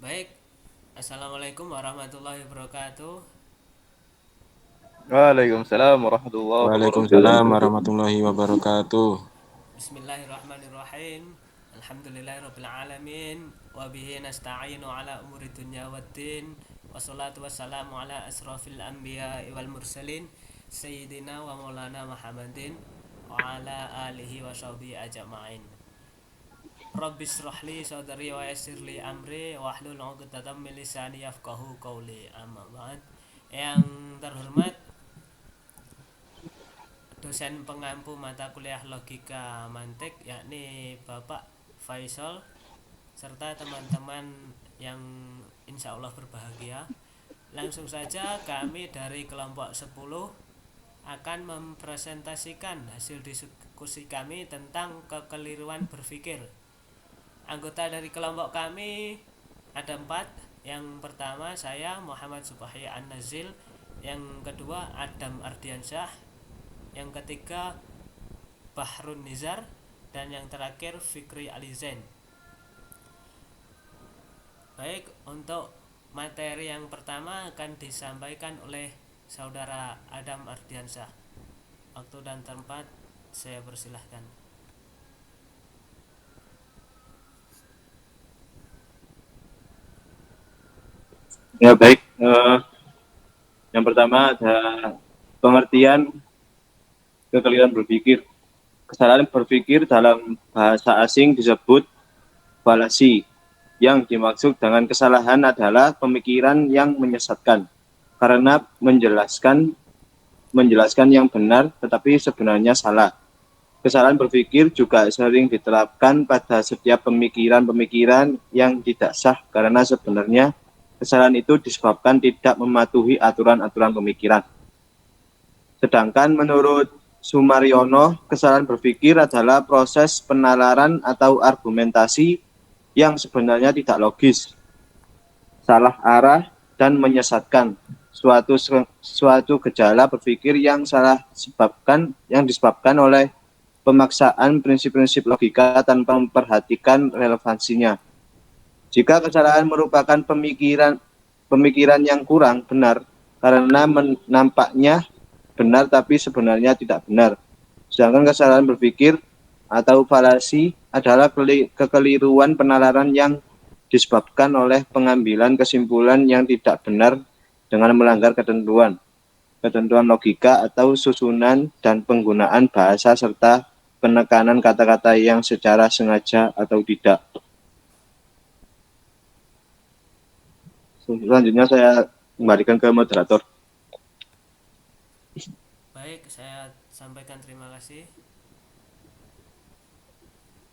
Baik, Assalamualaikum warahmatullahi wabarakatuh. Waalaikumsalam warahmatullahi Waalaikumsalam wabarakatuh. warahmatullahi wabarakatuh. Bismillahirrahmanirrahim. Alhamdulillahirrabbilalamin. Wabihi nasta'inu ala umuri dunya waddin. Wassalatu wassalamu ala asrafil anbiya wal mursalin. Sayyidina wa maulana Muhammadin. Wa ala alihi wa sahbihi ajma'in. Rabbis rohli saudari wa yasirli amri. Wahlul 'uqdatam min lisani yafqahu qawli. Amma ba'd. Yang terhormat dosen pengampu mata kuliah logika mantik yakni Bapak Faisal serta teman-teman yang insya Allah berbahagia. Langsung saja kami dari kelompok 10 akan mempresentasikan hasil diskusi kami tentang kekeliruan berpikir. Anggota dari kelompok kami ada 4. Yang pertama saya Muhammad Subahi An-Nazil, yang kedua Adam Ardiansyah, yang ketiga Bahrun Nizar, dan yang terakhir Fikri Alizen. Baik, untuk materi yang pertama akan disampaikan oleh saudara Adam Ardiansyah. Waktu dan tempat saya persilahkan. Ya baik, yang pertama ada pengertian kekeliruan berpikir. Kesalahan berpikir dalam bahasa asing disebut falasi. Yang dimaksud dengan kesalahan adalah pemikiran yang menyesatkan karena menjelaskan yang benar tetapi sebenarnya salah. Kesalahan berpikir juga sering diterapkan pada setiap pemikiran-pemikiran yang tidak sah karena sebenarnya kesalahan itu disebabkan tidak mematuhi aturan-aturan pemikiran. Sedangkan menurut Sumaryono, kesalahan berpikir adalah proses penalaran atau argumentasi yang sebenarnya tidak logis, salah arah, dan menyesatkan. Suatu gejala berpikir yang disebabkan oleh pemaksaan prinsip-prinsip logika tanpa memperhatikan relevansinya. Jika kesalahan merupakan pemikiran yang kurang benar karena nampaknya benar tapi sebenarnya tidak benar. Sedangkan kesalahan berpikir atau falasi adalah kekeliruan penalaran yang disebabkan oleh pengambilan kesimpulan yang tidak benar dengan melanggar ketentuan logika atau susunan dan penggunaan bahasa serta penekanan kata-kata yang secara sengaja atau tidak. Selanjutnya saya kembalikan ke moderator. Baik, saya sampaikan terima kasih.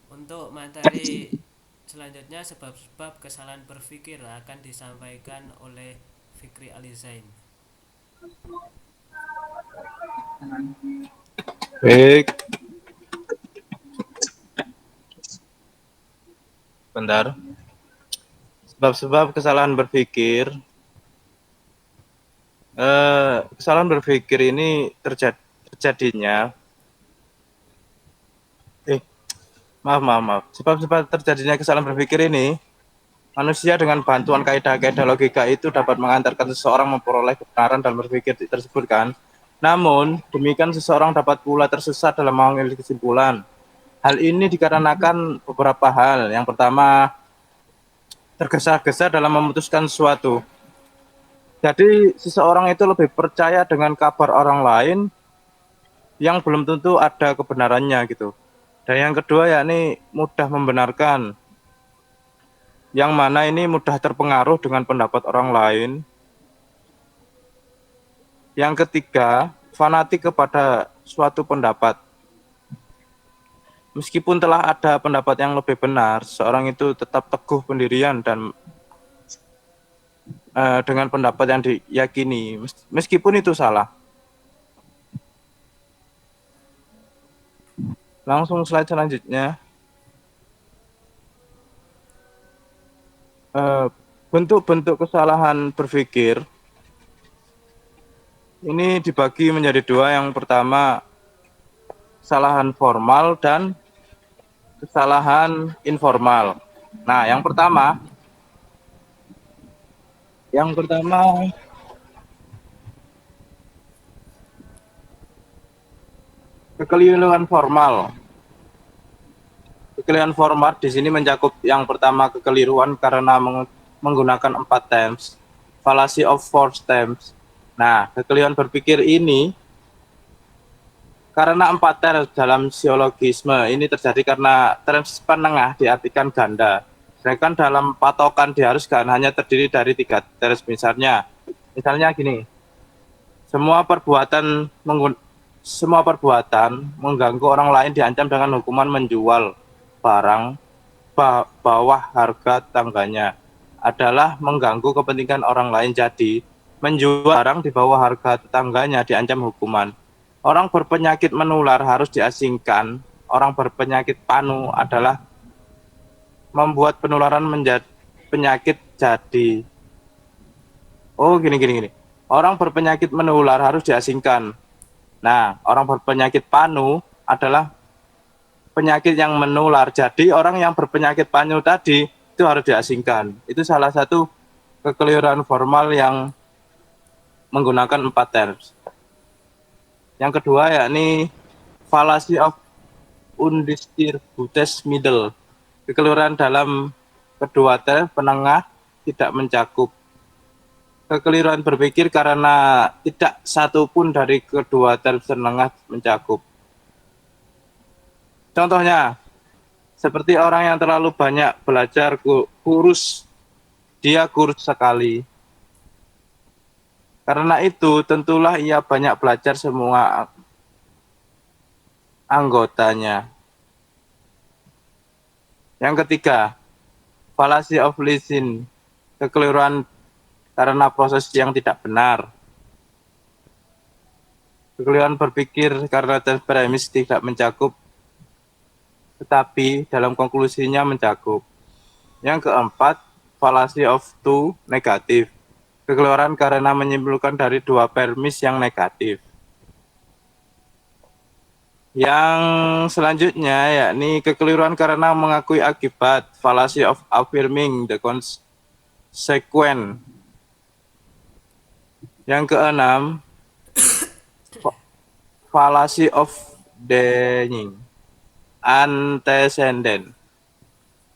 Untuk materi selanjutnya sebab-sebab kesalahan berpikir akan disampaikan oleh Fikri Alizain. Baik, bentar. Sebab-sebab kesalahan berpikir. Kesalahan berpikir ini terjadinya. Maaf. Sebab-sebab terjadinya kesalahan berpikir ini, manusia dengan bantuan kaidah-kaidah logika itu dapat mengantarkan seseorang memperoleh kebenaran dalam berpikir tersebut kan. Namun, demikian seseorang dapat pula tersesat dalam mengambil kesimpulan. Hal ini dikarenakan beberapa hal. Yang pertama, tergesa-gesa dalam memutuskan sesuatu. Jadi, seseorang itu lebih percaya dengan kabar orang lain yang belum tentu ada kebenarannya gitu. Dan yang kedua yakni mudah membenarkan, yang mana ini mudah terpengaruh dengan pendapat orang lain. Yang ketiga, fanatik kepada suatu pendapat. Meskipun telah ada pendapat yang lebih benar, seorang itu tetap teguh pendirian dan dengan pendapat yang diyakini, meskipun itu salah. Langsung slide selanjutnya. Bentuk-bentuk kesalahan berpikir ini dibagi menjadi dua. Yang pertama, kesalahan formal dan kesalahan informal. Nah, yang pertama, Yang pertama, kekeliruan formal. Kekeliruan formal di sini mencakup yang pertama kekeliruan karena menggunakan 4 terms, fallacy of 4 terms. Nah, kekeliruan berpikir ini karena 4 terms dalam siologisme ini terjadi karena terms penengah diartikan ganda. Sedangkan dalam patokan diharuskan hanya terdiri dari 3 terms. Misalnya gini, semua perbuatan mengganggu orang lain diancam dengan hukuman menjual barang bawah harga tangganya adalah mengganggu kepentingan orang lain. Jadi, menjual barang di bawah harga tetangganya diancam hukuman. Orang berpenyakit menular harus diasingkan. Orang berpenyakit panu adalah membuat penularan menjadi penyakit jadi. Oh, gini. Orang berpenyakit menular harus diasingkan. Nah, orang berpenyakit panu adalah penyakit yang menular. Jadi orang yang berpenyakit panu tadi itu harus diasingkan. Itu salah satu kekeliruan formal yang menggunakan 4 terms. Yang kedua yakni fallacy of undistributed middle. Kekeliruan dalam kedua term penengah tidak mencakup. Kekeliruan berpikir karena tidak satu pun dari kedua term penengah mencakup. Contohnya, seperti orang yang terlalu banyak belajar kurus, dia kurus sekali. Karena itu, tentulah ia banyak belajar semua anggotanya. Yang ketiga, fallacy of listening, kekeliruan karena proses yang tidak benar. Kekeliruan berpikir karena premis tidak mencakup, tetapi dalam konklusinya mencakup. Yang keempat, fallacy of two negatif. Kekeliruan karena menyimpulkan dari dua premis yang negatif. Yang selanjutnya yakni kekeliruan karena mengakui akibat, fallacy of affirming the consequence. Yang keenam, fallacy of denying antecedent.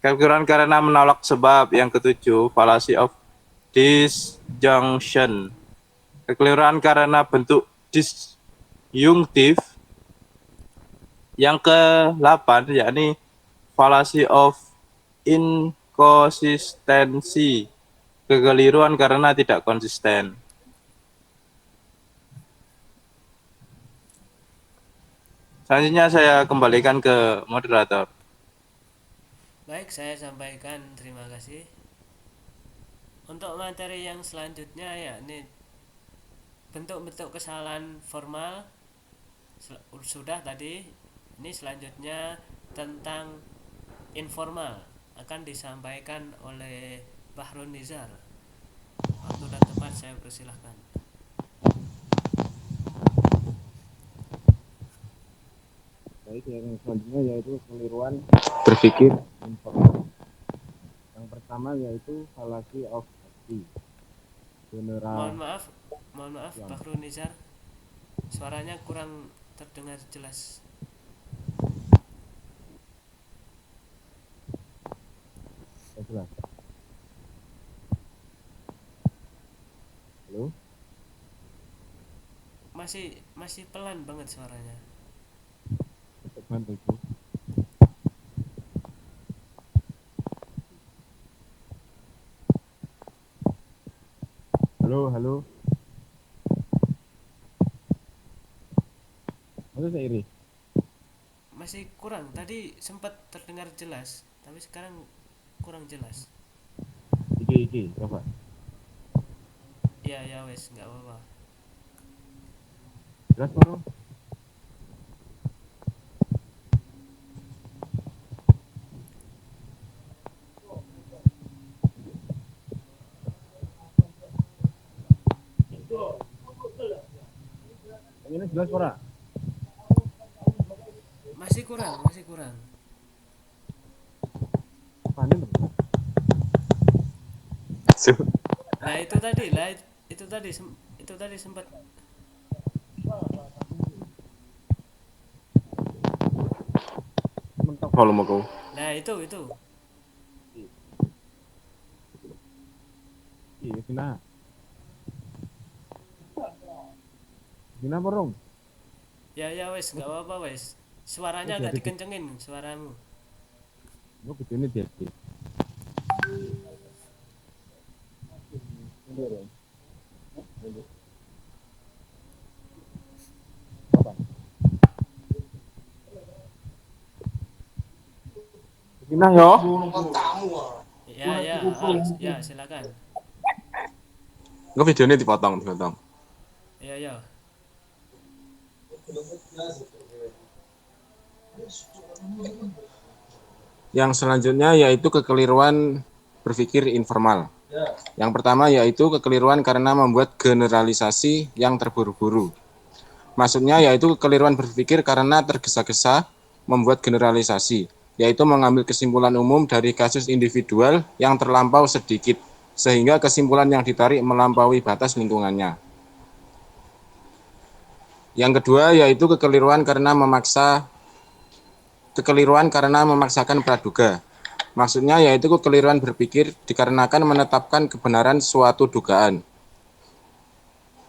Kekeliruan karena menolak sebab. Yang ketujuh, fallacy of disjunction. Kekeliruan karena bentuk disjunktif. Yang ke-8 yakni fallacy of inconsistency. Kekeliruan karena tidak konsisten. Selanjutnya saya kembalikan ke moderator. Baik, saya sampaikan terima kasih. Untuk materi yang selanjutnya yakni bentuk-bentuk kesalahan formal sudah tadi. Ini selanjutnya tentang informal akan disampaikan oleh Bahrun Nizar. Waktu dan tempat saya persilahkan. Baik, yang selanjutnya yaitu kekeliruan berpikir informal. Yang pertama yaitu fallacy of action. Mohon maaf Bahrun Nizar, suaranya kurang terdengar jelas. Jelas. Halo? Masih pelan banget suaranya. Bantu itu. Halo. Masa saya iri? Masih kurang. Tadi sempat terdengar jelas, tapi sekarang kurang jelas. Iki, coba. Ya wes, nggak apa-apa. Jelas baru? Ini jelas ora? Masih kurang. Panen. Lah itu tadi, itu tadi sempat. Mentok volume aku. Nah itu. Iya, Gina. Gina porong. Ya wes, nggak apa-apa wes. Suaranya agak dikencengin suaramu. Lu gedene dia. Gina yo. Ya silakan. Enggak videonya dipotong. Ya. Yang selanjutnya yaitu kekeliruan berpikir informal. Yang pertama yaitu kekeliruan karena membuat generalisasi yang terburu-buru. Maksudnya yaitu kekeliruan berpikir karena tergesa-gesa membuat generalisasi, yaitu mengambil kesimpulan umum dari kasus individual yang terlampau sedikit, sehingga kesimpulan yang ditarik melampaui batas lingkungannya. Yang kedua yaitu kekeliruan karena memaksakan praduga. Maksudnya yaitu kekeliruan berpikir dikarenakan menetapkan kebenaran suatu dugaan.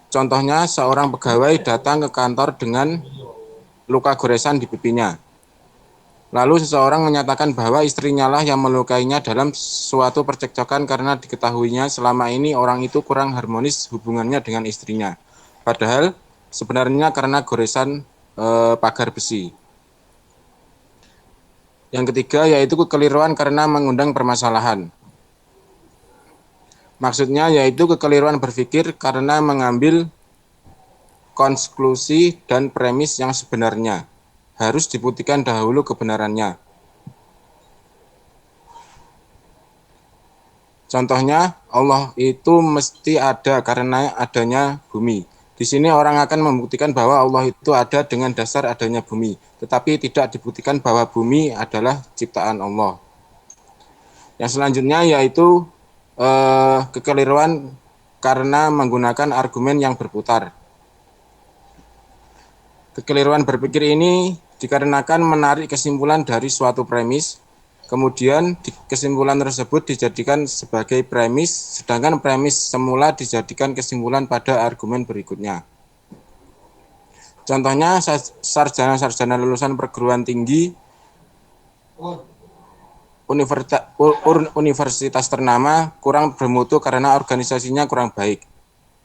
Contohnya, seorang pegawai datang ke kantor dengan luka goresan di pipinya. Lalu seseorang menyatakan bahwa istrinya lah yang melukainya dalam suatu percekcokan karena diketahuinya selama ini orang itu kurang harmonis hubungannya dengan istrinya. Padahal sebenarnya karena goresan pagar besi. Yang ketiga yaitu kekeliruan karena mengundang permasalahan. Maksudnya yaitu kekeliruan berpikir karena mengambil konklusi dan premis yang sebenarnya. Harus dibuktikan dahulu kebenarannya. Contohnya, Allah itu mesti ada karena adanya bumi. Di sini orang akan membuktikan bahwa Allah itu ada dengan dasar adanya bumi, tetapi tidak dibuktikan bahwa bumi adalah ciptaan Allah. Yang selanjutnya yaitu kekeliruan karena menggunakan argumen yang berputar. Kekeliruan berpikir ini dikarenakan menarik kesimpulan dari suatu premis, kemudian kesimpulan tersebut dijadikan sebagai premis, sedangkan premis semula dijadikan kesimpulan pada argumen berikutnya. Contohnya, sarjana-sarjana lulusan perguruan tinggi universitas ternama kurang bermutu karena organisasinya kurang baik.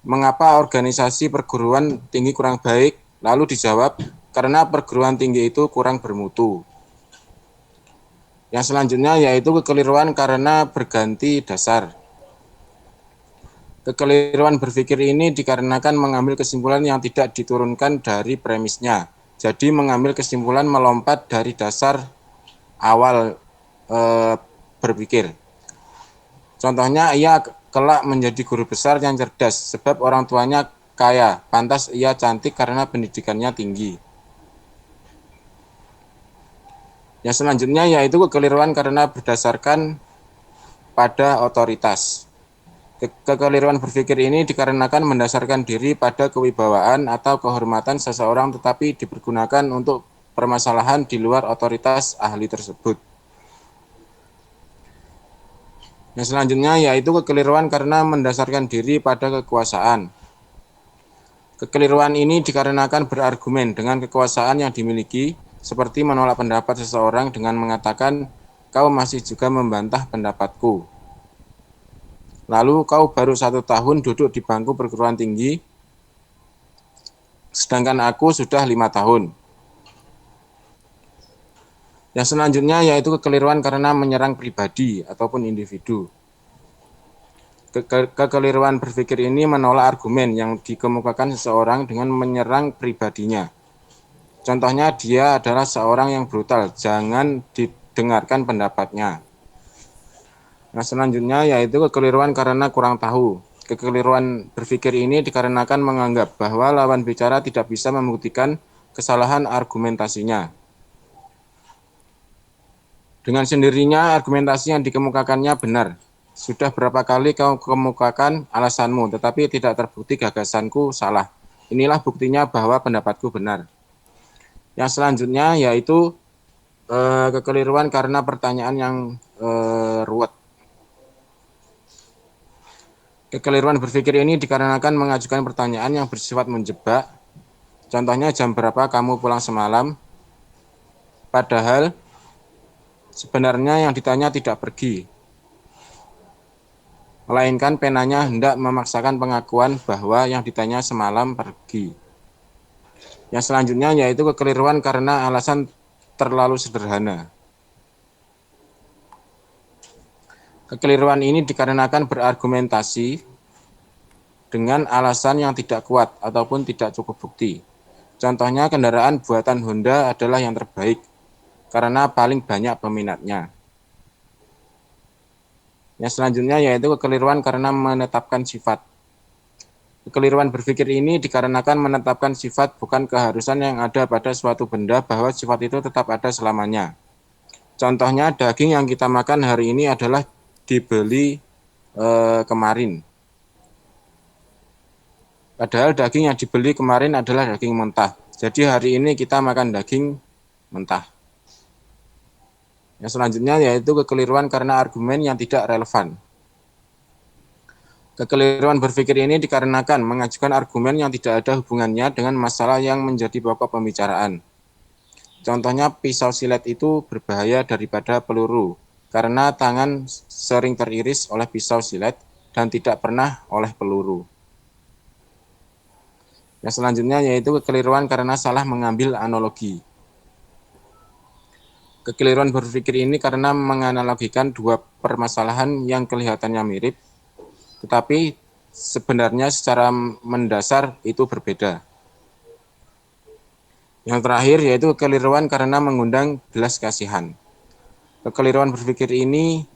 Mengapa organisasi perguruan tinggi kurang baik? Lalu dijawab, karena perguruan tinggi itu kurang bermutu. Yang selanjutnya yaitu kekeliruan karena berganti dasar. Kekeliruan berpikir ini dikarenakan mengambil kesimpulan yang tidak diturunkan dari premisnya. Jadi mengambil kesimpulan melompat dari dasar awal berpikir. Contohnya, ia kelak menjadi guru besar yang cerdas sebab orang tuanya kaya, pantas ia cantik karena pendidikannya tinggi. Yang selanjutnya yaitu kekeliruan karena berdasarkan pada otoritas. Kekeliruan berpikir ini dikarenakan mendasarkan diri pada kewibawaan atau kehormatan seseorang tetapi dipergunakan untuk permasalahan di luar otoritas ahli tersebut. Yang selanjutnya yaitu kekeliruan karena mendasarkan diri pada kekuasaan. Kekeliruan ini dikarenakan berargumen dengan kekuasaan yang dimiliki, seperti menolak pendapat seseorang dengan mengatakan, kau masih juga membantah pendapatku. Lalu kau baru 1 tahun duduk di bangku perguruan tinggi, sedangkan aku sudah 5 tahun. Yang selanjutnya yaitu kekeliruan karena menyerang pribadi ataupun individu. Kekeliruan berpikir ini menolak argumen yang dikemukakan seseorang dengan menyerang pribadinya. Contohnya, dia adalah seorang yang brutal, jangan didengarkan pendapatnya. Nah, selanjutnya yaitu kekeliruan karena kurang tahu. Kekeliruan berpikir ini dikarenakan menganggap bahwa lawan bicara tidak bisa membuktikan kesalahan argumentasinya. Dengan sendirinya argumentasi yang dikemukakannya benar. Sudah berapa kali kau kemukakan alasanmu, tetapi tidak terbukti gagasanku salah. Inilah buktinya bahwa pendapatku benar. Yang selanjutnya yaitu kekeliruan karena pertanyaan yang ruwet. Kekeliruan berpikir ini dikarenakan mengajukan pertanyaan yang bersifat menjebak. Contohnya, jam berapa kamu pulang semalam? Padahal sebenarnya yang ditanya tidak pergi, melainkan penanya hendak memaksakan pengakuan bahwa yang ditanya semalam pergi. Yang selanjutnya yaitu kekeliruan karena alasan terlalu sederhana. Kekeliruan ini dikarenakan berargumentasi dengan alasan yang tidak kuat ataupun tidak cukup bukti. Contohnya, kendaraan buatan Honda adalah yang terbaik karena paling banyak peminatnya. Yang selanjutnya yaitu kekeliruan karena menetapkan sifat. Kekeliruan berpikir ini dikarenakan menetapkan sifat bukan keharusan yang ada pada suatu benda bahwa sifat itu tetap ada selamanya. Contohnya, daging yang kita makan hari ini adalah dibeli kemarin. Padahal daging yang dibeli kemarin adalah daging mentah. Jadi hari ini kita makan daging mentah. Yang selanjutnya yaitu kekeliruan karena argumen yang tidak relevan. Kekeliruan berpikir ini dikarenakan mengajukan argumen yang tidak ada hubungannya dengan masalah yang menjadi pokok pembicaraan. Contohnya, pisau silet itu berbahaya daripada peluru, karena tangan sering teriris oleh pisau silet dan tidak pernah oleh peluru. Yang selanjutnya yaitu kekeliruan karena salah mengambil analogi. Kekeliruan berpikir ini karena menganalogikan dua permasalahan yang kelihatannya mirip, tetapi sebenarnya secara mendasar itu berbeda. Yang terakhir yaitu kekeliruan karena mengundang belas kasihan. Kekeliruan berpikir ini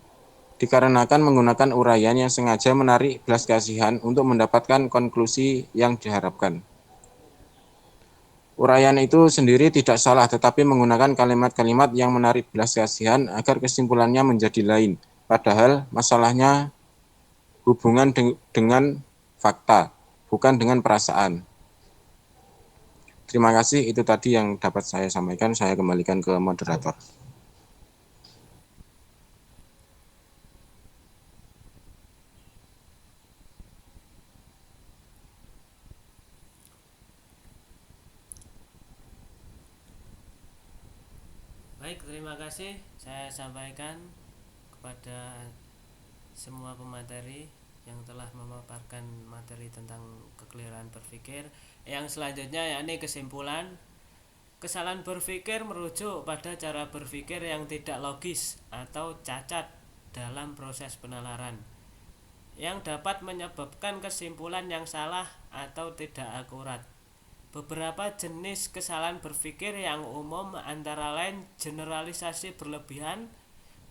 dikarenakan menggunakan uraian yang sengaja menarik belas kasihan untuk mendapatkan konklusi yang diharapkan. Uraian itu sendiri tidak salah, tetapi menggunakan kalimat-kalimat yang menarik belas kasihan agar kesimpulannya menjadi lain. Padahal masalahnya hubungan dengan fakta, bukan dengan perasaan. Terima kasih, itu tadi yang dapat saya sampaikan. Saya kembalikan ke moderator. Baik, terima kasih. Saya sampaikan kepada semua pemateri yang telah memaparkan materi tentang kekeliruan berpikir. Yang selanjutnya yakni kesimpulan. Kesalahan berpikir merujuk pada cara berpikir yang tidak logis atau cacat dalam proses penalaran, yang dapat menyebabkan kesimpulan yang salah atau tidak akurat. Beberapa jenis kesalahan berpikir yang umum antara lain generalisasi berlebihan,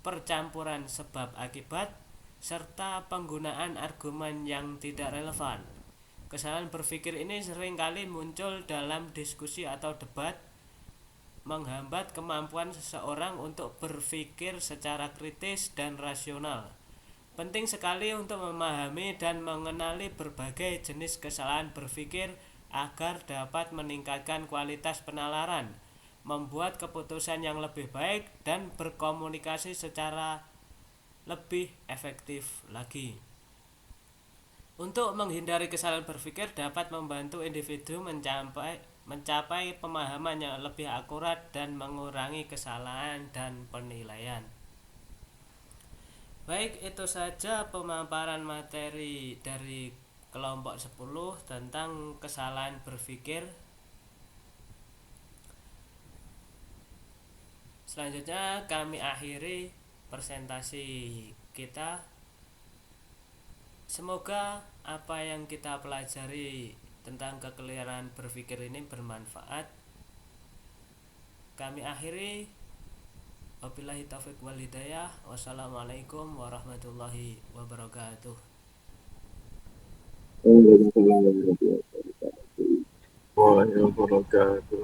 percampuran sebab akibat, serta penggunaan argumen yang tidak relevan. Kesalahan berpikir ini seringkali muncul dalam diskusi atau debat, menghambat kemampuan seseorang untuk berpikir secara kritis dan rasional. Penting sekali untuk memahami dan mengenali berbagai jenis kesalahan berpikir agar dapat meningkatkan kualitas penalaran, membuat keputusan yang lebih baik, dan berkomunikasi secara lebih efektif lagi. Untuk menghindari kesalahan berpikir dapat membantu individu mencapai pemahaman yang lebih akurat dan mengurangi kesalahan dan penilaian. Baik, itu saja pemaparan materi dari kelompok 10 tentang kesalahan berpikir. Selanjutnya kami akhiri presentasi kita. Semoga apa yang kita pelajari tentang kekeliruan berpikir ini bermanfaat. Kami akhiri. Wabillahi taufiq wal hidayah. Wassalamualaikum warahmatullahi wabarakatuh. Waalaikumsalam warahmatullahi wabarakatuh.